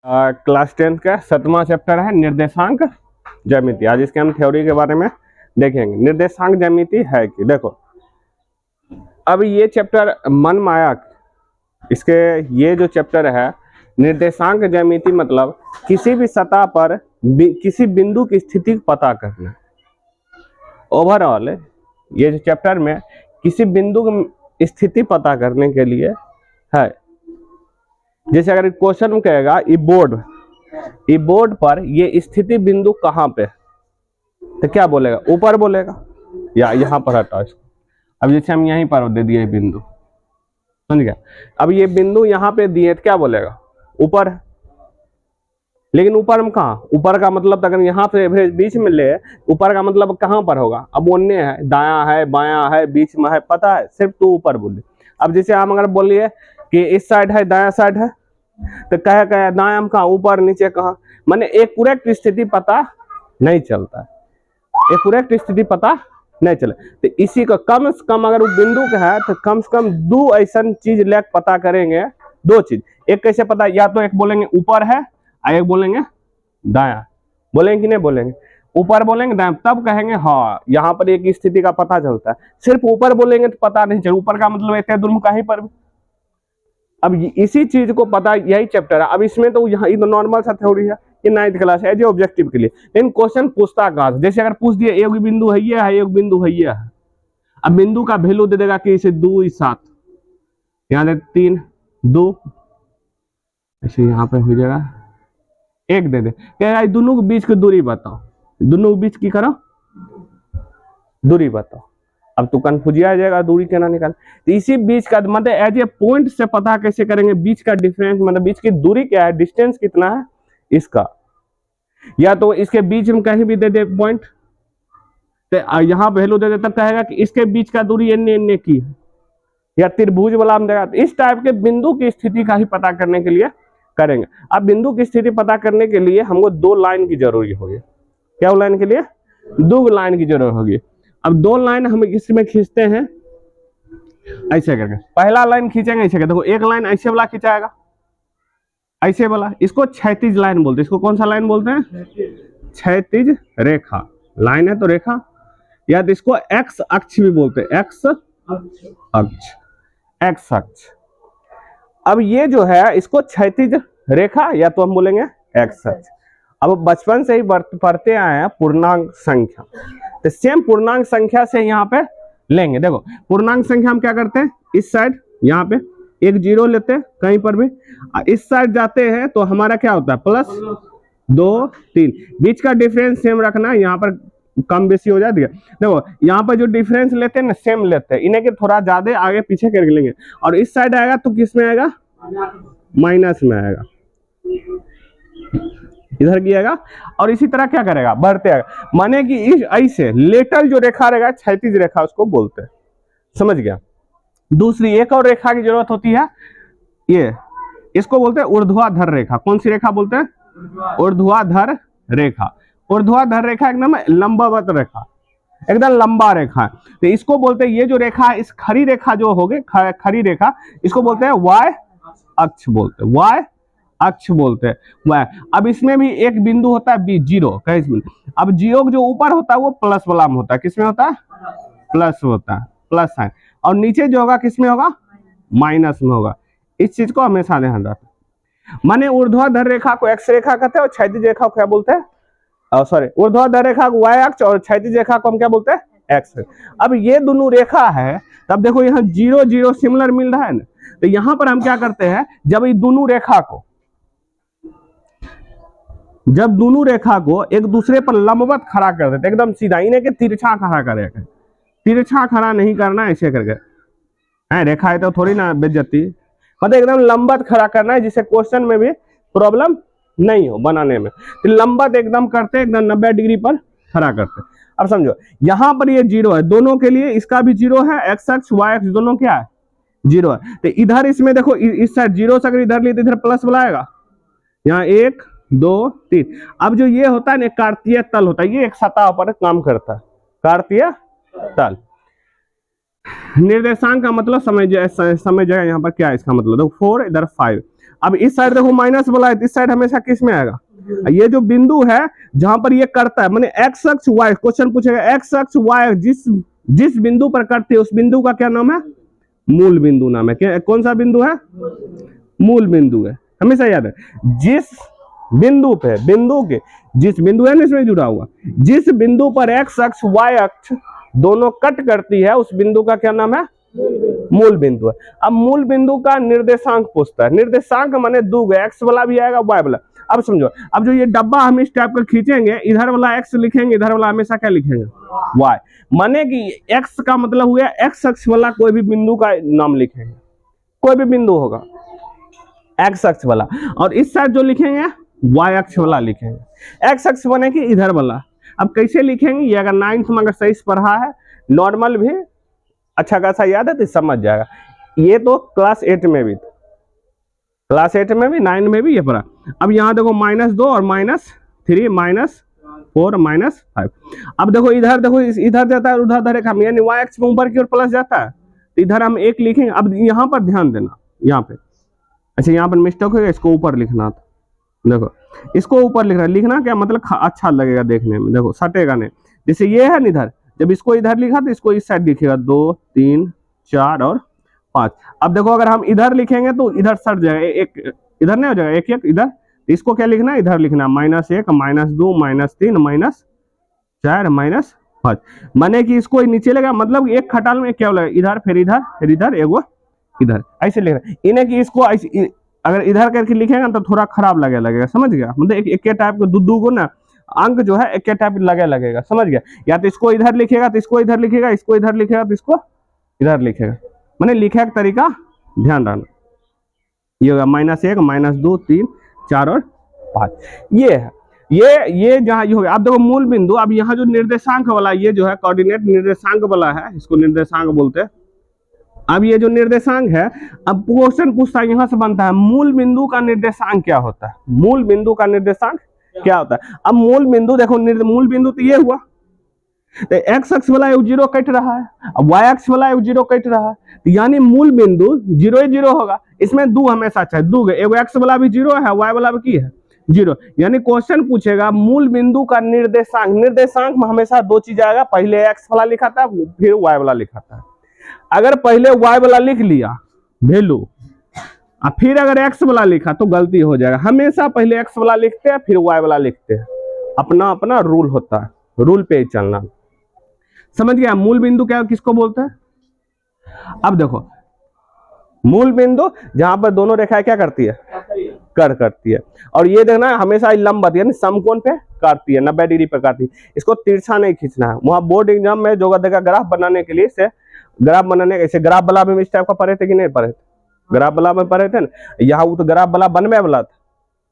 Class 10 का 7वां chapter है निर्देशांक ज्यामिति। आज इसके हम थ्योरी के बारे में देखेंगे। निर्देशांक ज्यामिति है कि देखो, अब ये चैप्टर मन माया, इसके ये जो चैप्टर है निर्देशांक ज्यामिति, मतलब किसी भी सतह पर किसी बिंदु की स्थिति को पता करना। ओवरऑल ये जो चैप्टर में किसी बिंदु की स्थिति पता करने के लिए है। जैसे अगर क्वेश्चन में कहेगा ई बोर्ड पर ये स्थिति बिंदु कहाँ पे, तो क्या बोलेगा? ऊपर बोलेगा या यहाँ पर हटा इसको। अब जैसे हम यहीं पर दे दिए बिंदु, समझ गया? अब ये बिंदु यहाँ पे दिए तो क्या बोलेगा? ऊपर। लेकिन ऊपर हम कहाँ? ऊपर का मतलब अगर यहाँ पे बीच में ले, ऊपर का मतलब कहाँ पर होगा? अब ओन्ने है, दायां है, बायां है, बीच में है, पता है? सिर्फ तू ऊपर बोले। अब जैसे हम अगर बोलिए कि इस साइड है, दायां साइड है, तो कहे दायां हम कहाँ? ऊपर, नीचे कहाँ? माने एक करेक्ट स्थिति पता नहीं चलता है, एक करेक्ट स्थिति पता नहीं चले। तो इसी को कम से कम अगर वो बिंदु का है तो कम से कम दो ऐसा चीज लेकर पता करेंगे। दो चीज, एक कैसे पता? या तो एक बोलेंगे ऊपर है और एक बोलेंगे दायां। बोलेंगे कि नहीं बोलेंगे? ऊपर बोलेंगे दायां, तब कहेंगे हाँ यहाँ पर एक स्थिति का पता चलता है। सिर्फ ऊपर बोलेंगे तो पता नहीं चले। ऊपर का मतलब इतने दूर में कहीं पर भी। अब इसी चीज को पता, यही चैप्टर है। अब इसमें तो यहाँ तो नॉर्मल सा थ्योरी है, ये 9th क्लास है, जो ऑब्जेक्टिव के लिए। लेकिन क्वेश्चन पूछता कहाँ से? जैसे अगर पूछ दिए एक बिंदु है ये है, एक बिंदु है ये है। अब बिंदु का वैल्यू दे देगा कि इसे 2 7, यहाँ दे 3 2, ऐसे यहाँ पे हो जाएगा 1 दे दे। क्या दोनों के बीच की दूरी बताओ, दोनों के बीच की करो दूरी बताओ। अब तो कंफ्यूज आ जाएगा, दूरी केना निकाल। तो इसी बीच का मतलब एज ए पॉइंट से पता कैसे करेंगे? बीच का डिफरेंस, मतलब बीच की दूरी क्या है, डिस्टेंस कितना है इसका। या तो इसके बीच में कहीं भी दे दे पॉइंट, तो यहाँ वैल्यू दे दे, तब कहेगा कि इसके बीच का दूरी एन की है। या त्रिभुज वाला में देगा। तो इस टाइप के बिंदु की स्थिति का ही पता करने के लिए करेंगे। अब बिंदु की स्थिति पता करने के लिए हमको 2 लाइन की जरूरी होगी। क्या लाइन के लिए? 2 लाइन की जरूरत होगी। अब 2 लाइन हम इसमें खींचते हैं ऐसे करके। पहला लाइन खींचेंगे ऐसे करके, देखो एक लाइन ऐसे वाला खींचाएगा, ऐसे वाला, इसको क्षैतिज लाइन बोलते हैं। इसको कौन सा लाइन बोलते हैं? क्षैतिज रेखा। लाइन है तो रेखा, या तो इसको एक्स अक्ष भी बोलते हैं, एक्स अक्ष, एक्स अक्ष। अब ये जो है इसको क्षैतिज रेखा, या तो हम बोलेंगे एक्स अक्ष। अब बचपन से ही पढ़ते आए हैं पूर्णांक संख्या, तो सेम पूर्णांक संख्या से यहाँ पे लेंगे। देखो पूर्णांक संख्या हम क्या करते हैं? इस साइड यहाँ पे एक 0 लेते हैं कहीं पर भी, इस साइड जाते हैं तो हमारा क्या होता है? +2 3। बीच का डिफरेंस सेम रखना, यहाँ पर कम बेसी हो जाती है। देखो यहाँ पर जो डिफरेंस लेते हैं ना, सेम लेते हैं, इन्हें के थोड़ा ज्यादा आगे पीछे करके लेंगे। और इस साइड आएगा तो किस में आएगा? माइनस में आएगा, इधर गिरेगा। और इसी तरह क्या करेगा? बढ़ते आएगा। माने कि इस ऐसे लेटल जो रेखा रहेगा, क्षैतिज रेखा उसको बोलते हैं। समझ गया? दूसरी एक और रेखा की जरूरत होती है, ये इसको बोलते हैं ऊर्ध्वाधर रेखा। कौन सी रेखा बोलते हैं? ऊर्ध्वाधर रेखा। ऊर्ध्वाधर रेखा एकदम लंबवत रेखा, एकदम लंबा रेखा है। तो इसको बोलते हैं, ये जो रेखा है, इस खड़ी रेखा जो होगी, खड़ी रेखा, इसको बोलते हैं वाय अक्ष बोलते हैं, वाय अक्ष बोलते हैं वाय। अब इसमें भी एक बिंदु होता है बी, 0 कहीं। अब 0 जो ऊपर होता है वो प्लस वाला में होता है। किसमें होता है? प्लस होता है, प्लस है। और नीचे जो होगा किसमें होगा? माइनस में होगा। इस चीज को हमेशा ध्यान रखना। माने ऊर्ध्वाधर रेखा को एक्स रेखा कहते हैं और क्षैतिज रेखा को क्या बोलते हैं? सॉरी, ऊर्ध्वाधर रेखा को वाय अक्ष और क्षैतिज रेखा को हम क्या बोलते हैं? एक्स। अब ये दोनों रेखा है, तब देखो यहाँ 0 0 सिमिलर मिल रहा है ना। तो यहाँ पर हम क्या करते हैं? जब ये दोनों रेखा को एक दूसरे पर लंबवत खड़ा कर देते, एकदम सीधा, इन्हें के तिरछा खड़ा करेगा। तिरछा खड़ा नहीं करना, ऐसे करके है। रेखा है तो थोड़ी ना बेइज्जती, मतलब एकदम लंबवत खड़ा करना है, जिससे क्वेश्चन में भी प्रॉब्लम नहीं हो बनाने में। तो लंबवत एकदम करते, एकदम 90 डिग्री पर खड़ा करते। अब समझो यहाँ पर ये 0 है, दोनों के लिए इसका भी 0 है, एक्स अक्ष वाई अक्ष दोनों क्या है? 0 है। तो इधर इसमें देखो इस साइड 0 से अगर इधर लिए तो इधर प्लस वाला आएगा, यहाँ 1 2 3। अब जो ये होता है ना, कार्तीय तल होता है, ये एक सतह पर काम करता है, कार्तीय तल। निर्देशांक का मतलब समझ जाए यहाँ पर क्या है इसका मतलब। देखो 4 इधर 5। अब इस साइड देखो माइनस वाला है, इस साइड हमेशा किस में आएगा, ये जो बिंदु है जहां पर ये करता है, माने एक्स अक्ष वाई, क्वेश्चन पूछेगा एक्स अक्ष वाई जिस जिस बिंदु पर करती है उस बिंदु का क्या नाम है, मूल बिंदु नाम है। कौन सा बिंदु है, मूल बिंदु है, हमेशा याद है। जिस बिंदु पे, बिंदु के जिस बिंदु है ना इसमें जुड़ा हुआ, जिस बिंदु पर एक्स अक्ष वाई अक्ष दोनों कट करती है उस बिंदु का क्या नाम है, मूल बिंदु है। अब मूल बिंदु का निर्देशांक पूछता है, निर्देशांक माने दो एक्स वाला भी आएगा वाई वाला। अब समझो, अब जो ये डब्बा हम इस टाइप का खींचेंगे, इधर वाला एक्स लिखेंगे, इधर वाला हमेशा क्या लिखेंगे, वाई, माने कि एक्स का मतलब हुआ एक्स अक्ष वाला कोई भी बिंदु का नाम लिखेंगे, कोई भी बिंदु होगा एक्स अक्ष वाला, और इस साइड जो लिखेंगे वाई अक्ष वाला लिखेंगे। एक्स अक्ष बने कि इधर वाला। अब कैसे लिखेंगे, ये अगर 9th में अगर सही से पढ़ा है, नॉर्मल भी अच्छा खासा याद है तो समझ जाएगा। ये तो क्लास 8 में भी, क्लास 8 में भी 9 में भी ये पढ़ा। अब यहाँ देखो -2 और -3 -4 -5। अब देखो इधर, देखो इधर जाता है उधर रेखा में, यानी वाई अक्ष में ऊपर की ओर प्लस जाता है, इधर हम 1 लिखेंगे। अब यहाँ पर ध्यान देना, यहाँ पे अच्छा यहाँ पर मिस्टेक होगा, इसको ऊपर लिखना था, देखो इसको ऊपर लिखना क्या मतलब अच्छा लगेगा देखने में, देखो सटेगा नहीं। जैसे ये है ना इधर, जब इसको इधर लिखा तो इसको इस साइड लिखेगा 2 3 4 और 5। अब देखो अगर हम इधर लिखेंगे तो इधर सट जाएगा, एक इधर नहीं हो जाएगा, एक इधर, इसको क्या लिखना है, इधर लिखना -1 -2 -3 -4 -5, माने कि इसको नीचे लगा, मतलब एक खटाल में क्या लगेगा, इधर फिर इधर फिर इधर एगो इधर, ऐसे लिखना। इन्हें कि इसको अगर इधर करके लिखेगा तो थोड़ा खराब लगेगा, समझ गया, मतलब एक टाइप के दो को ना अंक जो है एक टाइप लगेगा, समझ गया। या तो इसको इधर लिखेगा तो इसको इधर लिखेगा, इसको इधर लिखेगा तो इसको इधर लिखेगा, माने लिखे का तरीका ध्यान रखना। ये होगा -1 -2 3 4 और 5, ये है ये जहाँ ये हो गया। अब देखो मूल बिंदु, अब यहाँ जो निर्देशांक वाला ये जो है कोऑर्डिनेट निर्देशांक वाला है, इसको निर्देशांक बोलते हैं। अब ये जो निर्देशांक है, अब क्वेश्चन पूछता है, यहाँ से बनता है मूल बिंदु का निर्देशांक क्या होता है, मूल बिंदु का निर्देशांक क्या होता है। अब मूल बिंदु देखो, मूल बिंदु तो ये हुआ, तो एक्स अक्ष वाला 0 कट रहा है, अब वाई अक्ष वाला 0 कट रहा है, तो यानी मूल बिंदु 0 ही 0 होगा। इसमें दो हमेशा अच्छा है, दो एगो एक्स वाला भी 0 है, वाई वाला भी की है 0, यानी क्वेश्चन पूछेगा मूल बिंदु का निर्देशांक। निर्देशांक में हमेशा दो चीज आएगा, पहले एक्स वाला लिखा था फिर वाई वाला लिखा था। अगर पहले वाई वाला लिख लिया वैल्यू और फिर अगर एक्स वाला लिखा तो गलती हो जाएगा। हमेशा पहले एक्स वाला लिखते हैं फिर वाई वाला लिखते हैं, अपना अपना रूल होता है, रूल पे ही चलना। समझ गया मूल बिंदु क्या किसको बोलते हैं। अब देखो मूल बिंदु जहां पर दोनों रेखाएं क्या करती है, कर करती है, और ये देखना हमेशा लंबवत यानी समकोण पे काटती है, 90 डिग्री पे काटती है। इसको तिरछा नहीं खींचना है। वहां बोर्ड एग्जाम में जो देखा ग्राफ बनाने के लिए से ग्राफ बनाने ऐसे ग्राफ वाला में इस टाइप का पढ़े थे कि नहीं पढ़े थे, ग्राफ वाला में पढ़े थे ना। यहाँ वो तो ग्राफ वाला बनवे वाला था,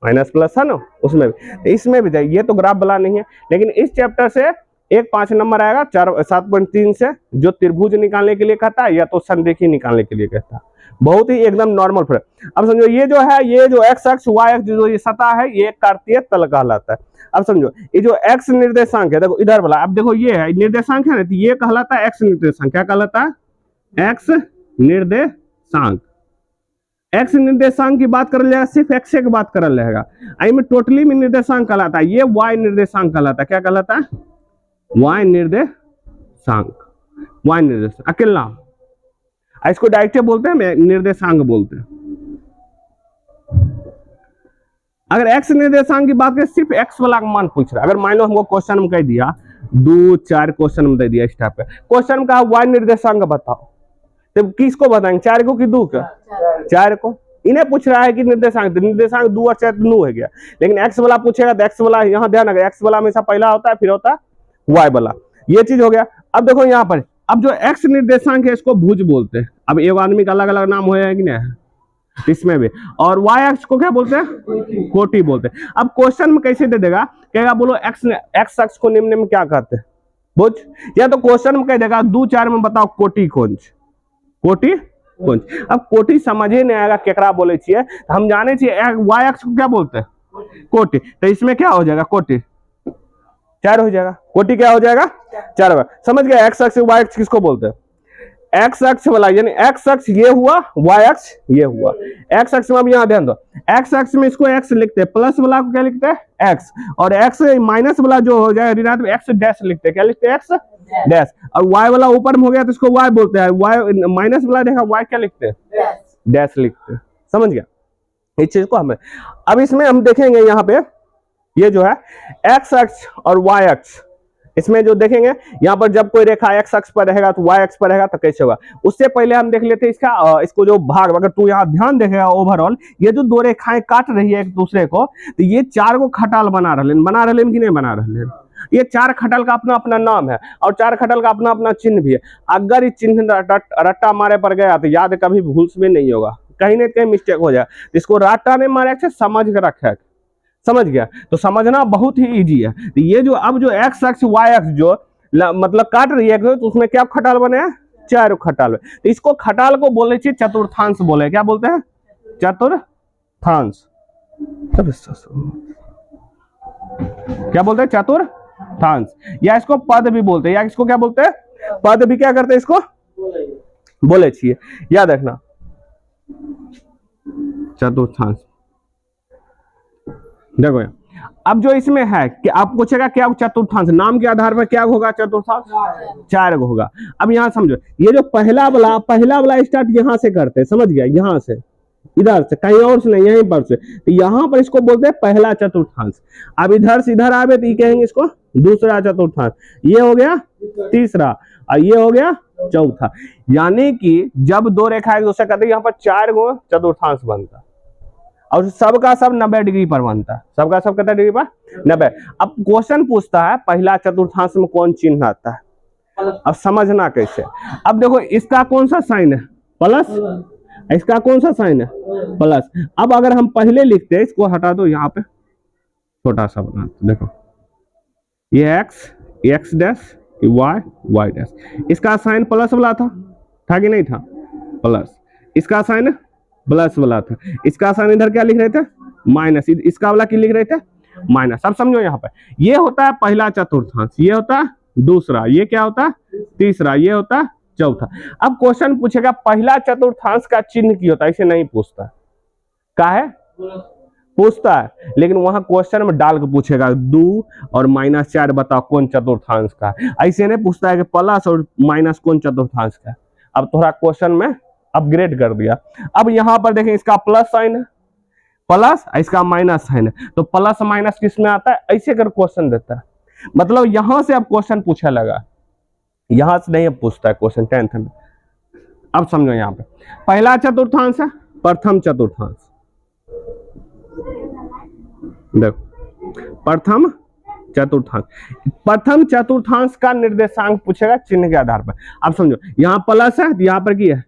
माइनस प्लस है ना उसमें भी, इसमें भी जाए। ये तो ग्राफ वाला नहीं है, लेकिन इस चैप्टर से एक 5 नंबर आएगा 7.3 से, जो त्रिभुज निकालने के लिए कहता है या तो संरेखी निकालने के लिए कहता है। बहुत ही एकदम नॉर्मल फ्रेंड। अब समझो ये जो है, ये जो एक्स अक्ष वाई अक्ष जो ये सतह है ये कार्तीय तल कहलाता है। अब समझो ये जो एक्स निर्देशांक है, देखो इधर वाला, अब देखो ये है निर्देशांक है ना, तो ये कहलाता है एक्स निर्देशांक। क्या कहलाता है, एक्स निर्देशांक। एक्स निर्देशांक की बात करल जाएगा, सिर्फ एक्स की बात करल जाएगा। आई में टोटली में निर्देशांक कहलाता है, ये वाई निर्देशांक कहलाता है। क्या कहलाता है, वाई निर्देशांक। वाई निर्देशांक अकेला, इसको डायरेक्ट बोलते हैं, निर्देशांक बोलते हैं। अगर एक्स निर्देशांक की बात करें, सिर्फ एक्स वाला का मान पूछ रहा है। अगर मान लो हमको क्वेश्चन में कह दिया 2-4 क्वेश्चन में दे दिया इस टाइप पे, क्वेश्चन में कहा वाई निर्देशांक बताओ, तो किसको बताएंगे, 4 को कि 2 का, 4 को। इन्हें पूछ रहा है कि निर्देशांक 2 और 4 9 है गया, लेकिन एक्स वाला पूछेगा तो एक्स वाला यहाँ ध्यान रखा, एक्स वाला हमेशा पहला होता है फिर होता है वाई वाला, ये चीज हो गया। अब देखो यहाँ पर, अब जो एक्स निर्देशांक है इसको भुज बोलते हैं। अब एक आदमी का अलग अलग नाम होया है कि नहीं, इसमें भी। और वाई अक्ष को क्या बोलते हैं, कोटि बोलते हैं। अब क्वेश्चन में कैसे दे देगा, कहेगा बोलो एक्स अक्ष को निम्न में क्या कहते हैं, भुज, या तो क्वेश्चन में कह देगा 2-4 में बताओ कोटि कोंज, कोटि कोंज। अब कोटि समझे नहीं आएगा केकरा बोले चाहिए, हम जाने चाहिए वाई अक्ष को क्या बोलते हैं, कोटि, तो इसमें क्या हो जाएगा, कोटि 4 हो जाएगा। कोटि क्या हो जाएगा, 4 होगा। समझ गया, एक्स अक्ष वाई अक्ष किसको बोलते हैं, एक्स अक्ष वाला यानी एक्स अक्ष ये हुआ, वाई अक्ष ये हुआ। एक्स अक्ष में अब यहाँ ध्यान दो, एक्स अक्ष में इसको एक्स लिखते हैं, प्लस वाला को क्या लिखते हैं एक्स, और एक्स माइनस वाला जो हो जाए ऋणात्मक एक्स डैश लिखते हैं, क्या लिखते हैं एक्स डैश, और वाई वाला ऊपर में हो गया तो इसको वाई बोलते हैं, वाई माइनस वाला देखा वाई क्या लिखते हैं डैश लिखते हैं। समझ गया इस चीज को हमें। अब इसमें हम देखेंगे यहाँ पे ये जो है एक्स अक्ष और वाई अक्ष, इसमें जो देखेंगे यहाँ पर जब कोई रेखा एक्स अक्ष पर रहेगा तो वाई अक्ष पर रहेगा तो कैसे होगा, उससे पहले हम देख लेते हैं इसका इसको जो भाग, अगर तू यहाँ ध्यान देखेगा ओवरऑल ये जो दो रेखाएं काट रही है एक दूसरे को, तो ये चार को खटाल बना रहे कि नहीं बना रहे। ये चार खटल का अपना अपना नाम है और चार खटल का अपना अपना चिन्ह भी है। अगर इस चिन्ह रट्टा मारे पर गया तो याद कभी भूल भी नहीं होगा, कहीं ना कहीं मिस्टेक हो जाए। इसको रट्टा ने मारे से समझ कर रखा है, समझ गया, तो समझना बहुत ही इजी है। तो ये जो अब जो एक्स अक्ष वाई अक्ष जो मतलब काट रही है तो उसमें क्या खटाल बने हैं, चार खटाल। तो इसको खटाल को बोले चतुर्थांश बोले, क्या बोलते हैं चतुर्थांश, क्या बोलते हैं चतुर्थांश, या इसको पद भी बोलते हैं, या इसको क्या बोलते हैं पद भी क्या करते हैं इसको बोले छिए, याद रखना चतुर्थांश। देखो अब जो इसमें है कि आप पूछेगा क्या चतुर्थांश, नाम के आधार पर क्या होगा चतुर्थांश, चार होगा। अब यहां समझो ये जो पहला वाला स्टार्ट यहां से करते हैं, समझ गया, यहां से इधर से कहीं और से नहीं, यहीं पर से, तो यहां पर इसको बोलते हैं पहला चतुर्थांश। अब इधर से इधर आवे तो ये कहेंगे इसको दूसरा चतुर्थांश, ये हो गया तीसरा और ये हो गया चौथा। यानी कि जब दो रेखा एक दूसरे करते यहाँ पर चार गो चतुर्थांश बनता और सबका सब 90 डिग्री पर बनता है, सबका सब कितना डिग्री पर 90। अब क्वेश्चन पूछता है पहला चतुर्थांश में कौन चिन्ह आता है, अब समझना कैसे। अब देखो इसका कौन सा साइन है प्लस, इसका कौन सा साइन है प्लस। अब अगर हम पहले लिखते हैं, इसको हटा दो, यहाँ पे छोटा सा बना, देखो ये एक्स डैश वाई डैश, इसका साइन प्लस वाला था कि नहीं था प्लस, इसका साइन प्लस वाला था, इसका साइन इधर क्या लिख रहे थे माइनस, इसका वाला क्या लिख रहे थे माइनस। अब समझो यहाँ पे ये होता है पहला चतुर्थांश, ये होता है दूसरा, ये क्या होता है तीसरा, ये होता है चौथा। अब क्वेश्चन पूछेगा पहला चतुर्थांश का चिन्ह की होता है, इसे नहीं पूछता, का है पूछता है, लेकिन वहां क्वेश्चन में डाल के पूछेगा 2 और -4 बताओ कौन चतुर्थांश का है, ऐसे नहीं पूछता है कि प्लस और माइनस कौन चतुर्थांश का है। अब थोड़ा क्वेश्चन में अपग्रेड कर दिया। अब यहां पर देखें इसका प्लस साइन है, प्लस इसका माइनस साइन है, तो प्लस माइनस किस में आता है, ऐसे कर क्वेश्चन देता है। मतलब यहां से अब क्वेश्चन पूछा लगा, यहां से नहीं अब पूछता है क्वेश्चन 10th में। अब समझो यहाँ पे पहला चतुर्थांश है प्रथम चतुर्थांश, देखो प्रथम चतुर्थांश का निर्देशांक पूछेगा चिन्ह के आधार पर। अब समझो यहाँ प्लस है तो यहाँ पर की है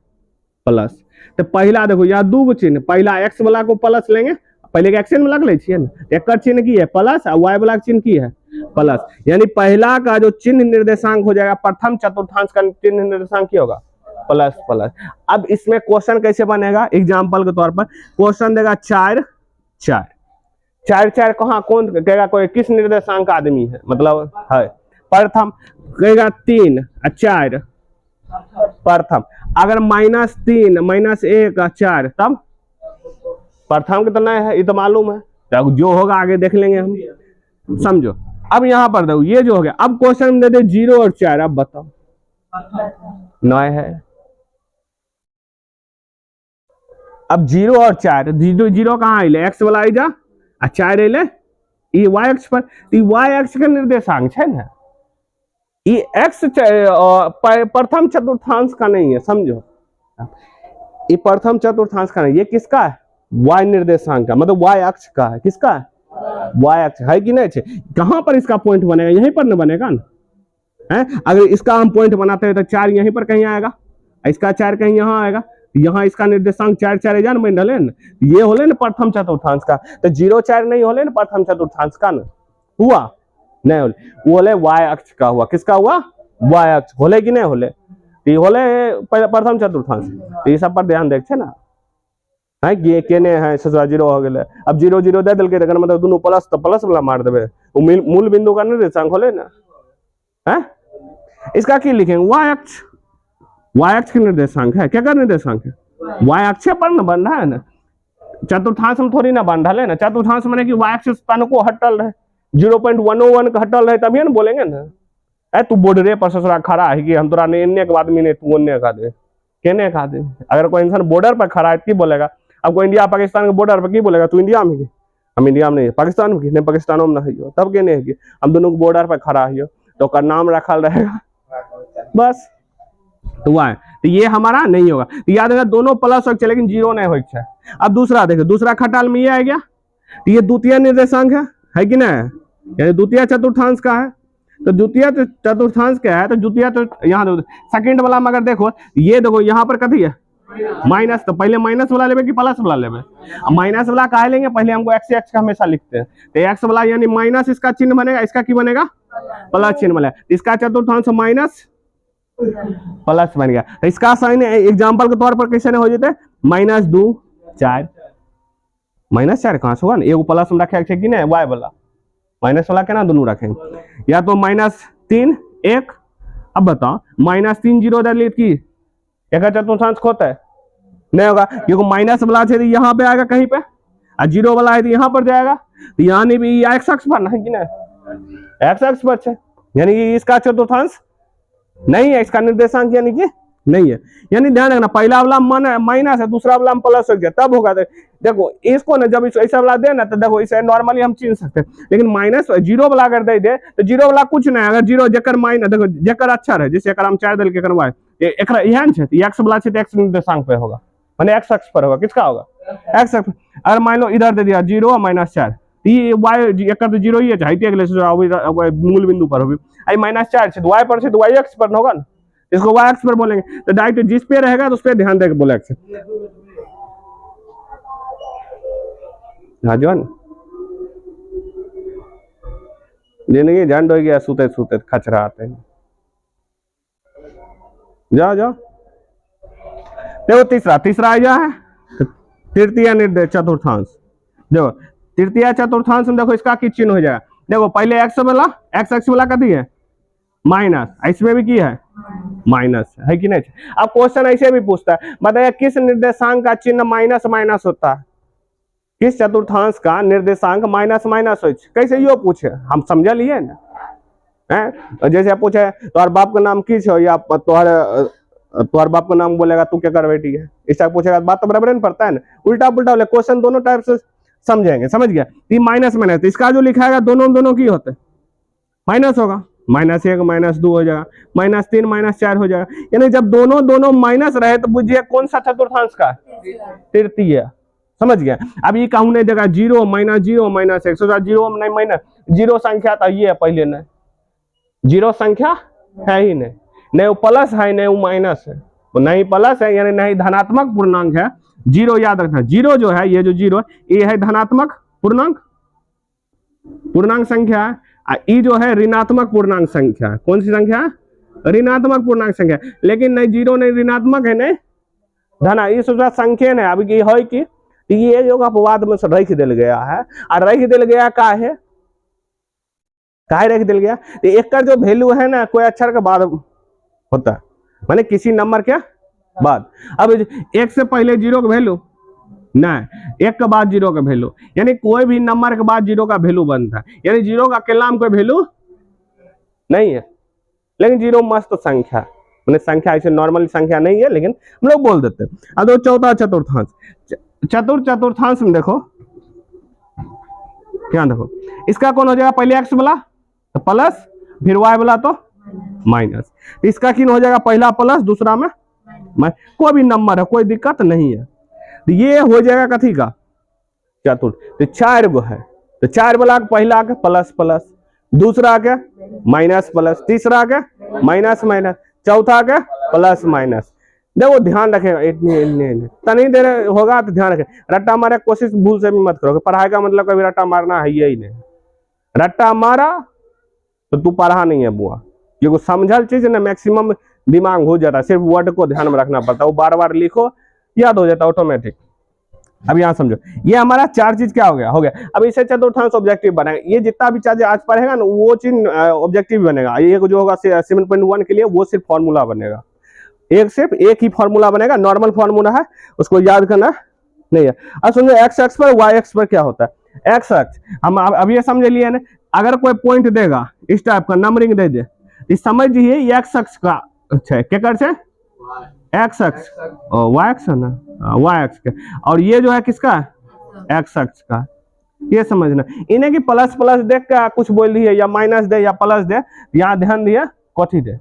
प्लस, तो पहला देखो यहाँ दो चिन्ह, पहला एक्स वाला को प्लस लेंगे, पहले के एक्शन में लग ले एक चिन्ह की है प्लस और वाई वाला चिन्ह की है प्लस, यानी पहला का जो चिन्ह निर्देशांक हो जाएगा प्रथम चतुर्थांश का चिन्ह निर्देशांक क्या होगा प्लस प्लस। अब इसमें क्वेश्चन कैसे बनेगा, एग्जाम्पल के तौर पर क्वेश्चन देगा 4 4 4 4 कहाँ कौन कहेगा, कोई किस निर्देशांक का आदमी है, मतलब है प्रथम, कहेगा 3 और 4 प्रथम, अगर -3 -1 4 तब प्रथम कितना है, ये तो मालूम है, तो जो होगा आगे देख लेंगे हम, समझो। अब यहाँ पर देखो ये जो हो गया, अब क्वेश्चन में दे दे 0 और 4, अब बताओ 9 है। अब 0 और 4, 0 कहाँ आइले, एक्स वाला आई जा, 4 अले ये वाई अक्ष पर, तो वाई अक्ष का निर्देशांक है ना, ये एक्स प्रथम चतुर्थांश का नहीं है, समझो ये प्रथम चतुर्थांश का नहीं, ये किसका है वाई निर्देशांक का, मतलब वाई अक्ष का है, किसका है वाई अक्ष है कि नहीं। कहां पर इसका पॉइंट बनेगा, यहीं पर न बनेगा ना है। अगर इसका हम पॉइंट बनाते हैं तो 4 यहीं पर कहीं आएगा, इसका 4 कहीं यहाँ आएगा, यहाँ इसका निर्देशांक 4 4 जान बन रहे न, ये होले ना प्रथम चतुर्थांश का, तो 0 4 नहीं होले ना प्रथम चतुर्थांश का न हुआ नहीं होले, वो होले वाई अक्ष का हुआ, किसका हुआ वाई अक्ष होले कि नहीं होले, तो ये होले प्रथम चतुर्थांश। तो ये सब पर ध्यान देखे ना है कि ये केने है 0 हो गए, अब 0 0 दे दिल के मतलब दोनों प्लस तो प्लस वाला मार देवे, मूल बिंदु का निर्देशांक होले ना है। इसका की लिखेंगे वाई अक्ष, y अक्ष का निर्देशांक है, क्या का निर्देशांक है, y अक्ष पर न बन रहा है ना, चतुर्थांश में थोड़ी ना बन रहा है ना, चतुर्थांश माने कि y अक्ष स्थान को हटल है, 0.101 का हटल है, तभी ना बोलेंगे ना। ए तू बॉर्डरे पर ससुरा खड़ा है कि हम तोरा ने इन्ने के आदमी ने तू ओन्ने का दे, केने का दे। अगर कोई इंसान बॉर्डर पर खड़ा है की बोलेगा, अब कोई इंडिया पाकिस्तान के बॉर्डर पर की बोलेगा तू इंडिया में, हम इंडिया में नहीं, पाकिस्तान में नहीं, पाकिस्तान में नहीं हो, तब केने है हम दोनों को बॉर्डर पर खड़ा है तो का नाम रखल रहेगा बस। तो वह तो ये हमारा नहीं होगा, तो याद रखना दोनों प्लस हो लेकिन जीरो नहीं हो। अब दूसरा देखो, दूसरा खटाल में ये आ गया, तो ये द्वितीय निर्देशांक है कि नहीं, यानी द्वितीय चतुर्थांश का है। तो द्वितीय चतुर्थांश क्या है, तो द्वितीय तो यहाँ सेकंड वाला में अगर देखो, ये देखो यहाँ पर कथी है माइनस, तो पहले माइनस वाला लेवे कि प्लस वाला लेवे, माइनस वाला काहे लेंगे, पहले हमको एक्स एक्स का हमेशा लिखते हैं, तो एक्स वाला यानी माइनस इसका चिन्ह बनेगा, इसका की बनेगा प्लस चिन्ह बनेगा, इसका चतुर्थांश माइनस प्लस बन गया। तो इसका साइन एग्जांपल के तौर पर कैसे हो जाते, -2 4, -4 कहां से होगा ना, एगो प्लस में रखे कि नहीं वाई वाला, माइनस वाला केना दोनों रखेंगे, या तो -3 1। अब बताओ -3 0 डालिए कि एक चतुर्थांश होता है नहीं होगा, क्योंकि माइनस वाला है यहाँ पे आएगा कहीं पे, और जीरो वाला है तो यहाँ पर जाएगा, तो यहाँ नहीं भी एक्स अक्ष पर है कि नहीं, एक्स अक्ष पर है, यानी कि इसका चतुर्थांश नहीं है, इसका निर्देशांक यानी कि नहीं है। यानी ध्यान रखना, पहला वाला माइनस है, दूसरा वाला प्लस हो गया, तब होगा। देखो इसको ना जब ऐसा वाला दे ना, तो देखो इसे नॉर्मली हम चिन्ह सकते हैं, लेकिन माइनस जीरो वाला अगर दे दे तो जीरो वाला कुछ नहीं, अगर जीरो जकर माइनस देखो जकर अक्षर है, जैसे हम 4 दल के करवाए यहाँ है, एक्स वाला है तो एक्स निर्देशांक पे होगा, माने एक्स अक्ष पर होगा, किसका होगा एक्स अक्ष। अगर मान लो इधर दे दिया 0 और -4, ये वाई एकर तो जीरो ही है, मूल बिंदु पर होगी, आई -4 से वाई पर से तो वाई अक्ष पर होगा ना, इसको वाई अक्ष पर बोलेंगे। तो डायरेक्ट जिस पे रहेगा तो उस पे ध्यान देके बोले अक्ष। हाँ जवान जिंदगी झंड हो गया, सूते सूते खचरा आते हैं। जाओ जाओ देखो तीसरा आया है तृतीय निर्देश चतुर्थांश। देखो तृतीय चतुर्थांश में देखो इसका किस चिन्ह हो जाएगा, देखो पहले एक्स वाला, एक्स एक्स वाला कथी है माइनस, इसमें भी की है माइनस है कि नहीं। अब क्वेश्चन ऐसे भी पूछता है, बताइए किस निर्देशांक का चिन्ह माइनस माइनस होता है, किस चतुर्थांश का निर्देशांक माइनस माइनस हो, कैसे यो पूछे, हम समझ लिए ना है। जैसे पूछे तोहर बाप का नाम की छो, या तोहर बाप का नाम बोलेगा तू क्या कर बेटी है, ऐसा पूछेगा बात तो बराबर नहीं पड़ता है ना, उल्टा पुल्टा बोले क्वेश्चन दोनों टाइप से समझेंगे, समझ गया। ये माइनस माइनस, इसका जो लिखा है दोनों की होते माइनस होगा, -1 -2 हो जाएगा, -3 -4 हो जाएगा। यानी जब दोनों माइनस रहे तो बुझिए कौन सा चतुर्थांश का, तृतीय, समझ गया। अब ये कहूँ नहीं देगा 0 -0 -1, जीरो नहीं माइनस, जीरो संख्या तो ये है पहले नहीं, जीरो संख्या है ही नहीं वो प्लस है नहीं वो माइनस है, वो नहीं प्लस है यानी नहीं धनात्मक पूर्णांक है। जीरो याद रखना, जीरो जो है ये जो जीरो ये है धनात्मक पूर्णांक संख्या है, ई जो है ऋणात्मक पूर्णांक संख्या। कौन सी संख्या, ऋणात्मक पूर्णांक संख्या। लेकिन नहीं जीरो नहीं ऋणात्मक है नहीं धना, ये सोचा संख्या है। अब ये है कि ये जो अपवाद में से रख दिल गया है, और रख दिल गया का है, काहे रख दिल गया, एक का जो वैल्यू है ना कोई अक्षर के बाद होता है, माने किसी नंबर के बाद। अब एक से पहले जीरो का वैल्यू नहीं, एक के बाद जीरो का वैल्यू, यानी कोई भी नंबर के बाद जीरो का वैल्यू बनता है, यानी जीरो का अकेला में कोई वैल्यू नहीं है। लेकिन जीरो मस्त संख्या, मैंने संख्या ऐसे नॉर्मल संख्या नहीं है, लेकिन हम लोग बोल देते हैं। अब तो चौथा चतुर्थांश, चतुर्थांश में देखो क्या, देखो इसका कौन हो जाएगा, पहले एक्स वाला तो प्लस, फिर वाई वाला तो माइनस। इसका किन हो जाएगा, पहला प्लस दूसरा में कोई भी नंबर है, कोई दिक्कत नहीं है। तो ये हो जाएगा कथी का चतुर्थ, तो 4 गो है, तो 4 वाला पहला के प्लस प्लस, दूसरा के माइनस प्लस, तीसरा के माइनस माइनस, चौथा के प्लस माइनस। देखो ध्यान रखें, इतनी तनी देर होगा तो ध्यान रखें, रट्टा मारे कोशिश भूल से भी मत करो। पढ़ाई का मतलब कभी रट्टा मारना है ही नहीं, रट्टा मारा तो तू पढ़ा नहीं है बुआ, क्योंकि समझल चीज ना मैक्सिमम दिमाग हो जाता है, सिर्फ वर्ड को ध्यान में रखना पड़ता है, वो बार बार लिखो याद हो जाता है ऑटोमेटिक। अब यहाँ समझो, ये हमारा 4 चीज क्या हो गया। अब इसे चतुर्थांश ऑब्जेक्टिव बनाएगा, ये जितना भी चार्ज आज पढ़ेगा ना वो चीज ऑब्जेक्टिव बनेगा। ये जो होगा 7.1 के लिए वो सिर्फ फॉर्मूला बनेगा, एक सिर्फ एक ही फॉर्मूला बनेगा, नॉर्मल फॉर्मूला है, उसको याद करना नहीं है। अब समझो एक्स एक्स पर वाई एक्स पर क्या होता है। एक्स एक्स हम अब ये समझ लिए ना, अगर कोई पॉइंट देगा इस टाइप का नंबरिंग दे दे, इस समझिए एक्स एक्स का अच्छा क्या कर से एक्स एक्स और वाई एक्स है ना, वाई एक्स के, और ये जो है किसका एक्स एक्स का, ये समझना। इन्हें कि प्लस प्लस देख के कुछ बोल दिए या माइनस दे या प्लस दे, यहाँ ध्यान दिया कथी दे,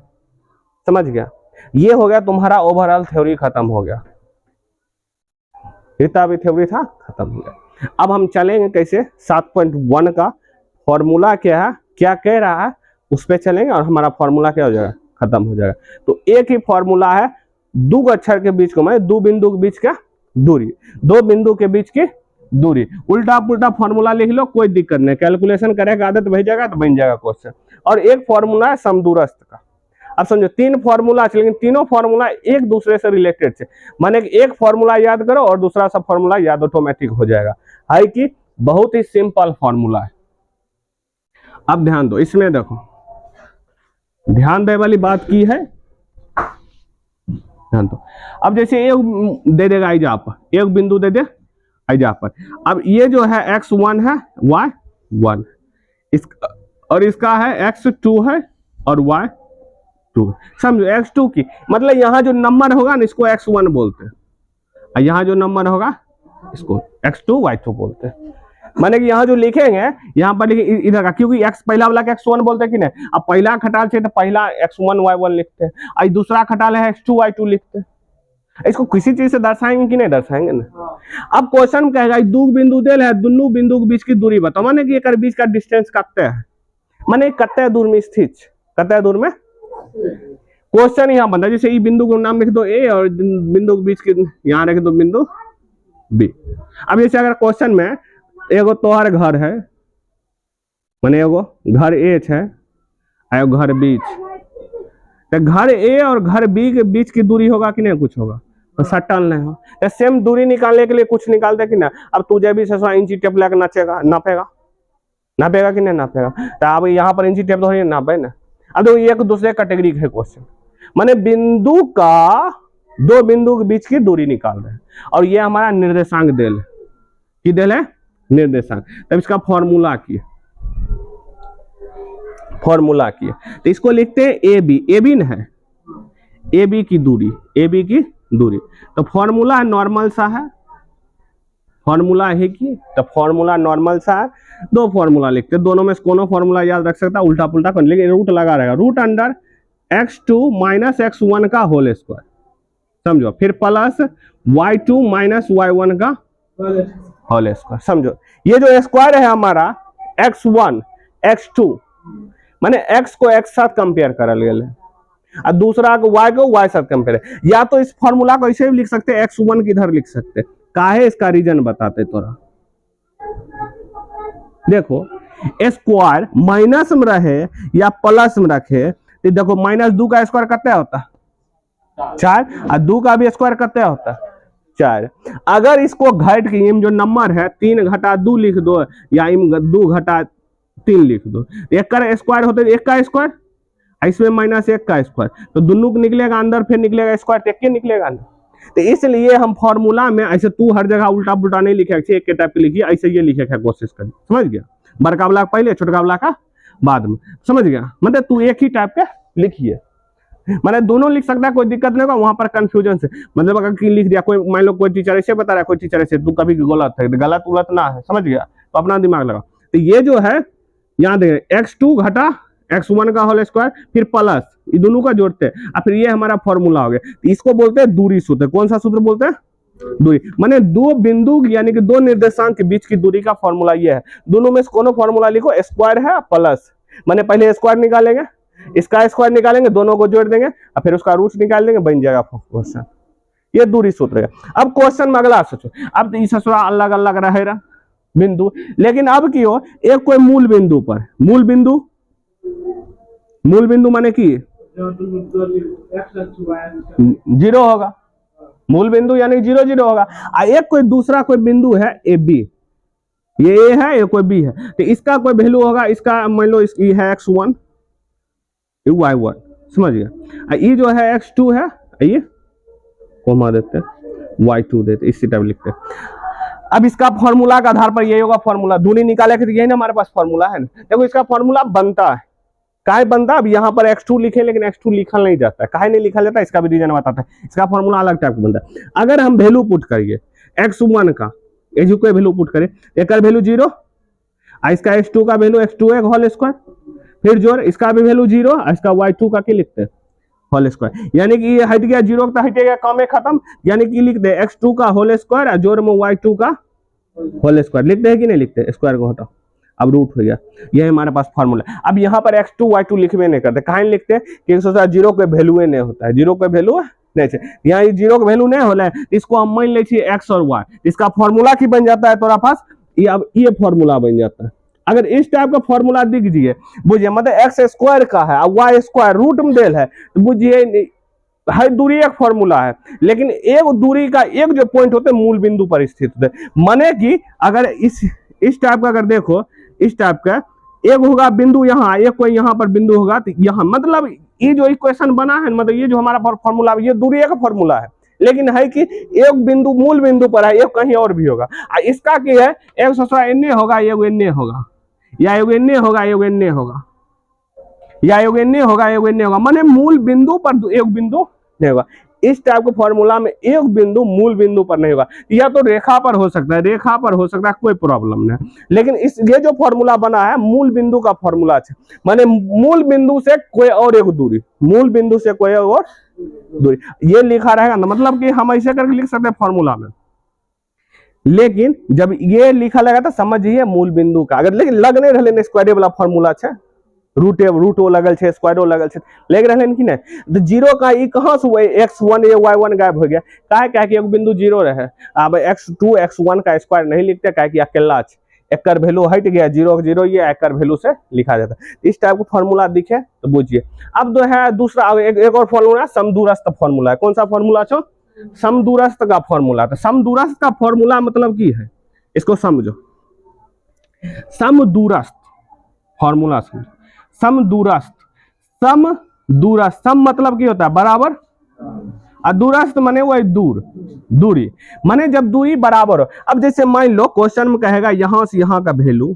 समझ गया। ये हो गया तुम्हारा ओवरऑल थ्योरी खत्म हो गया, इतना भी थ्योरी था खत्म हो गया। अब हम चलेंगे कैसे 7.1 का फॉर्मूला क्या है, क्या कह रहा है, उस पर चलेंगे और हमारा फॉर्मूला क्या हो जाएगा, खत्म हो जाएगा। तो एक ही फॉर्मूला है, दो अक्षर के बीच को मैं दो बिंदु के बीच का दूरी, दो बिंदु के बीच की दूरी, उल्टा पुल्टा फॉर्मूला लिख लो कोई दिक्कत नहीं, कैलकुलेशन करेगा आदत बन जाएगा तो बन जाएगा क्वेश्चन। और एक फॉर्मूला है समदूरस्थ का। अब समझो तीन फॉर्मूला, लेकिन तीनों फॉर्मूला एक दूसरे से रिलेटेड है, माने एक फॉर्मूला याद करो और दूसरा सब फॉर्मूला याद ऑटोमेटिक हो जाएगा, है कि बहुत ही सिंपल फॉर्मूला है। अब ध्यान दो, इसमें देखो ध्यान दे वाली बात की है, ध्यान दो। अब जैसे एक दे देगा आई जा पर, एक बिंदु दे दे आई जा पर, अब ये जो है x1 है y1, इसका और इसका है x2 है और y2, समझो x2 की मतलब यहाँ जो नंबर होगा ना इसको x1 बोलते हैं, और यहाँ जो नंबर होगा इसको x2 y2 बोलते हैं। माने कि यहाँ जो लिखेंगे यहाँ पर लिखे इधर का, क्योंकि x पहला वाला x1 बोलते हैं कि नहीं। अब पहला खटाल से तो पहला x1 y1 लिखते हैं, और दूसरा खटाल है x2 y2 लिखते हैं। इसको किसी चीज से दर्शाएंगे कि नहीं दर्शाएंगे ना। अब क्वेश्चन कहेगा दो बिंदु दिल है, दोनों बिंदु के बीच की दूरी बताओ, माने कि एक बीच का डिस्टेंस कत्ते है, माने कत्ते दूर में स्थित, कत्ते दूर में क्वेश्चन यहाँ बनता है। जैसे ये बिंदु को नाम लिख दो ए और बिंदु के बीच की यहाँ रख दो बिंदु बी। अब जैसे अगर क्वेश्चन में एगो तोहर घर है, माने एगो घर ए है और घर बीच, तो घर ए और घर बी के बीच की दूरी होगा कि नहीं, कुछ होगा तो सटल नहीं हो, तो सेम दूरी निकालने के लिए कुछ निकालते कि ना। अब तुझे भी ससुरा इंची टेप लेकर नाचेगा, नापेगा, नापेगा कि नहीं नापेगा, तो अब यहाँ पर इंची टेप थोड़ी नापे ना। अब देखो एक दूसरे कैटेगरी है क्वेश्चन, माने बिंदु का दो बिंदु के बीच की दूरी निकाल रहे हैं, और ये हमारा निर्देशांक देल की देल है निर्देशांक। तब इसका फॉर्मूला किए, फॉर्मूला किए तो इसको लिखते हैं ए बी, ए बी न है ए बी की दूरी, ए बी की दूरी। तो फॉर्मूला नॉर्मल सा है, फॉर्मूला है कि तो फॉर्मूला नॉर्मल सा है, दो फॉर्मूला लिखते हैं, दोनों में से कोनो फॉर्मूला याद रख सकता है, उल्टा पुल्टा कर, लेकिन रूट लगा रहेगा, root under x2 minus x1 का होल स्क्वायर, समझो, फिर प्लस y2 माइनस y1 का होल स्क्वायर, समझो। ये जो स्क्वायर है हमारा x1 x2 माने x को x साथ कंपेयर करल गेल है, और दूसरा को y साथ कंपेयर। या तो इस फॉर्मूला को ऐसे भी लिख सकते हैं, x1 की इधर लिख सकते, काहे इसका रीजन बताते तोरा। देखो स्क्वायर माइनस में रहे या प्लस में रखे, तो देखो माइनस 2 का स्क्वायर कितना होता है 4, और 2 का भी स्क्वायर कितना होता है 4। अगर इसको घट के इम जो नंबर है 3 घटा 2 लिख दो, या इम 2 घटा 3 लिख दो, एक का स्क्वायर होता है 1 का स्क्वायर, इसमें माइनस 1 का स्क्वायर, तो दोनों को निकलेगा अंदर, फिर निकलेगा स्क्वायर, तो 1 के निकलेगा ना। तो इसलिए हम फॉर्मूला में ऐसे तू हर जगह उल्टा पुल्टा नहीं लिखे, एक के टाइप के लिखिए, ऐसे ये लिखे का कोशिश करिए, समझ गया। बड़का वाला पहले, छोटका वाला का बाद में, समझ गया। मतलब तू एक ही टाइप का लिखिए, मतलब दोनों लिख सकता है, कोई दिक्कत नहीं होगा वहां पर कंफ्यूजन से। मतलब अगर लिख दिया कोई, मान लो कोई टीचर ऐसे बता रहा है, कोई टीचर ऐसे, तू कभी गलत है, गलत उलट ना है, समझ गया, तो अपना दिमाग लगा। तो ये जो है यहाँ देखें x2 घटा x1 का होल स्क्वायर, फिर प्लस ये दोनों का जोड़ते हैं, और फिर ये हमारा फॉर्मूला हो गया। तो इसको बोलते हैं दूरी सूत्र। कौन सा सूत्र बोलते हैं? दूरी। माने दो बिंदु यानी कि दो निर्देशांक के बीच की दूरी का फॉर्मूला ये है। दोनों में से कोनो फॉर्मूला लिखो, स्क्वायर है प्लस, माने पहले स्क्वायर निकालेंगे, इसका स्क्वायर निकालेंगे, दोनों को जोड़ देंगे, और फिर उसका रूट निकाल देंगे, बन जाएगा क्वेश्चन। ये दूरी सूत्र है। अब क्वेश्चन में अगला सोचो, अब तो ससुरा अलग अलग रहेगा बिंदु, लेकिन अब की हो एक कोई मूल बिंदु पर, मूल बिंदु माने कि 0 होगा, मूल बिंदु यानी 0 0 होगा। एक कोई दूसरा कोई बिंदु है ए बी, ये ए है, ये कोई बी है, तो इसका कोई वैल्यू होगा, इसका मान लो ये है x1 y1, समझ गया। ये जो है x2 है, आइए कोमा देते हैं, y2 देते, इसी टाइप लिखते हैं। अब इसका फॉर्मूला का आधार पर यही होगा फॉर्मूला, दूरी निकाले तो यही ना हमारे पास फॉर्मूला है ना। देखो इसका फॉर्मूला बनता है, काहे बनता है, अब यहाँ पर x2 लिखे लेकिन x2 लिखा नहीं जाता है, काहे नहीं लिखा जाता है, इसका भी रीजन बताता है। इसका फॉर्मूला अलग टाइप का बनता है। अगर हम वैल्यू पुट करिए x1 का, एजू को वैल्यू पुट करें, एक वैल्यू 0, इसका x2 का वैल्यू x2 है होल स्क्वायर, फिर जोड़ इसका भी वैल्यू 0, इसका y2 का क्या लिखते हैं होल स्क्वायर, यानी कि ये हट गया 0 का, हट गया, काम है खत्म, यानी कि लिख दे x2 का होल स्क्वायर जोड़ में y2 का होल स्क्वायर, लिखते हैं कि नहीं लिखते, स्क्वायर को हटाओ, अब रूट हो गया, ये हमारे पास फॉर्मूला। अब यहाँ पर x2 y2 लिखवे नहीं करते, कहाँ लिखते हैं कि जीरो के वैल्यू नहीं होता है, जीरो का वैल्यू नहीं है, यहाँ जीरो का वैल्यू नहीं होला है, इसको हम मान लीजिए x और y, इसका फॉर्मूला की बन जाता है तोरा पास, ये अब ये फॉर्मूला बन जाता है। अगर इस टाइप का फॉर्मूला दिख दीजिए, बुझिए मतलब एक्स स्क्वायर का है और वाई स्क्वायर रूट में देल है, तो बुझिए हर दूरी एक फॉर्मूला है, लेकिन एक दूरी का एक जो पॉइंट होते हैं मूल बिंदु पर स्थित होते हैं। माने कि अगर इस टाइप का अगर देखो, इस टाइप का एक होगा बिंदु यहाँ, एक कोई यहाँ पर बिंदु होगा, तो यहाँ मतलब ये जो इक्वेशन बना है, मतलब ये जो हमारा फॉर्मूला, ये दूरी का फॉर्मूला है, लेकिन है कि एक बिंदु मूल बिंदु पर है, एक कहीं और भी होगा। इसका की है एक सोचा एन्ने होगा, एक एन्ने होगा, या एगो एन्ने होगा, एगो एन्ने होगा, या एगो एन्ने होगा, एगो एन्ने होगा, माने मूल बिंदु पर एक बिंदु नहीं होगा। इस टाइप के फॉर्मूला में एक बिंदु मूल बिंदु पर नहीं होगा, या तो रेखा पर हो सकता है, रेखा पर हो सकता है, कोई प्रॉब्लम नहीं, लेकिन इस ये जो फॉर्मूला बना है मूल बिंदु का फॉर्मूला है, माने मूल बिंदु से कोई और एक दूरी, मूल बिंदु से कोई और दूरी, ये लिखा रहेगा ना, मतलब कि हम ऐसे करके लिख सकते हैं फॉर्मूला में, लेकिन जब ये लिखा लगा तो समझिए मूल बिंदु का, अगर लेकिन लग नहीं रहे स्क्वायर वाला फॉर्मूला है, रूट ओ लगल है, स्क्वायर ओ लगल है, लग रहे कि नहीं, तो जीरो का ई कहां से x1 या y1 गायब हो गया, काहे कि एक बिंदु जीरो रहे, अब x2 x1 का स्क्वायर नहीं लिखते, काहे कि अकेला है, एक वैल्यू हट गया, जीरो जीरो, ये एक वैल्यू से लिखा जाता है। इस टाइप का फॉर्मूला दिखे तो बुझिए। अब जो है दूसरा एक और फॉर्मूला समदूरस्थ फॉर्मूला है, कौन सा फॉर्मूला छो, समदूरस्थ का फॉर्मूला। तो समदूरस्थ का फॉर्मूला मतलब की है, इसको समझो, समदूरस्थ फॉर्मूला समझो, समदूरस्थ, समदूरस्थ, सम मतलब क्या होता है बराबर, और दूरस्थ माने वही दूर, दूरी, माने जब दूरी बराबर हो। अब जैसे मान लो क्वेश्चन में कहेगा यहां से यहां का वैल्यू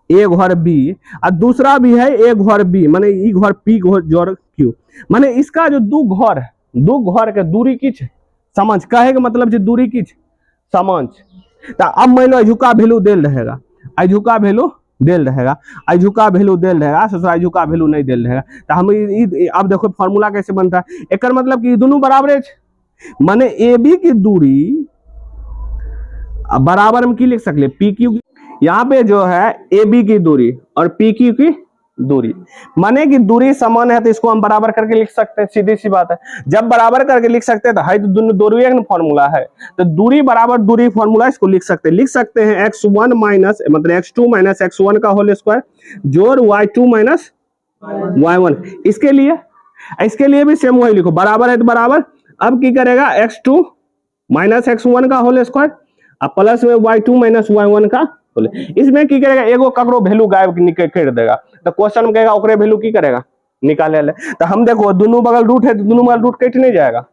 ए घर बी, और दूसरा भी है ए घर बी, माने ई घर पी जोड़ क्यू, माने इसका जो दो घर है, दो घर के दूरी किछ समझ, कहे के मतलब जो दूरी किछ समझ। तो अब मान लो झुका वैल्यू देल रहेगा, झुका वैल्यू देल रहेगा, झुका वैल्यू देल रहेगा, ससुरा झुका वैल्यू नहीं देल रहेगा, तो हम अब देखो फॉर्मूला कैसे बनता है, एक मतलब कि दोनों बराबर है, माने ए बी की दूरी बराबर में की लिख सकते पी क्यू, यहाँ पे जो है ए बी की दूरी और पी क्यू की दूरी, माने कि दूरी समान है तो इसको हम बराबर करके लिख सकते हैं, सीधी सी बात है। जब बराबर करके लिख सकते हैं तो है तो दोनों दूरी एक फॉर्मूला है, तो दूरी बराबर दूरी फॉर्मूला, इसको लिख सकते हैं x1 माइनस मतलब x2 माइनस x1 का होल स्क्वायर जोड़ y2 माइनस y1। इसके लिए भी सेम वही लिखो, बराबर है तो बराबर। अब की करेगा x2 माइनस x1 का होल स्क्वायर अब प्लस में y2 माइनस y1 का, इसमें की करेगा एगो ककरो वैल्यू गायब कर देगा, तो क्वेश्चन में कहेगा ओकरे वैल्यू की करेगा निकाले ले, तो हम देखो दोनों बगल रूट है तो दोनों बगल रूट कट नहीं जाएगा।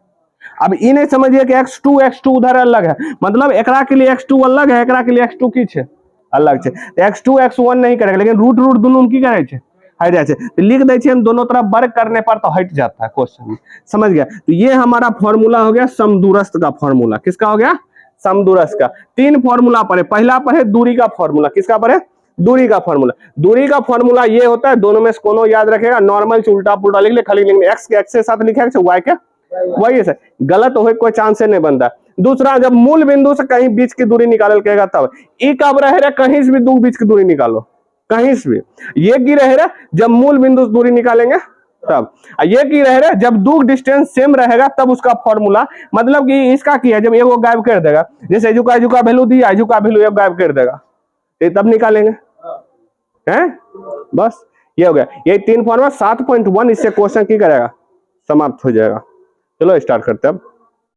अब ये नहीं समझिए कि x2 उधर अलग है, मतलब एकरा के लिए x2 अलग है, एकरा के लिए x2 की छे अलग छे, तो x2 x1 नहीं करेगा, लेकिन रूट दोनों की करे छे हट जाए, तो लिख दे हम दोनों तरफ वर्ग करने पर तो हट जाता है क्वेश्चन में, समझ गया। तो ये हमारा फॉर्मूला हो गया समदूरस्थ का फॉर्मूला, किसका हो गया समदूरस्थ का। तीन फॉर्मूला पर है, पहला पर है दूरी का फॉर्मूला, किसका पर है दूरी का फॉर्मूला। दूरी का फॉर्मूला ये होता है, दोनों में से कोनो याद रखेगा, नॉर्मल से उल्टा पुल्टा लिख ले, खाली लिख एक्स के एक्स के साथ लिखेगा, वाई के वही है, गलत हो कोई चांस नहीं बनता। दूसरा जब मूल बिंदु से कहीं बीच की दूरी निकाल कहेगा तब ई कब रहे कहीं से भी दो बीच की दूरी निकालो, कहीं से भी। ये की रहे जब मूल बिंदु से दूरी निकालेंगे तब, ये की रहे जब दो डिस्टेंस सेम रहेगा तब उसका फॉर्मूला, मतलब कि इसका की है जब एगो गायब कर देगा, जैसे एजुका वैल्यू दिया एजुका वैल्यू एक गायब कर देगा, तब निकालेंगे हैं। बस ये हो गया, ये तीन फॉर्मूला 7.1 इससे क्वेश्चन की करेगा समाप्त हो जाएगा। चलो स्टार्ट करते हैं अब।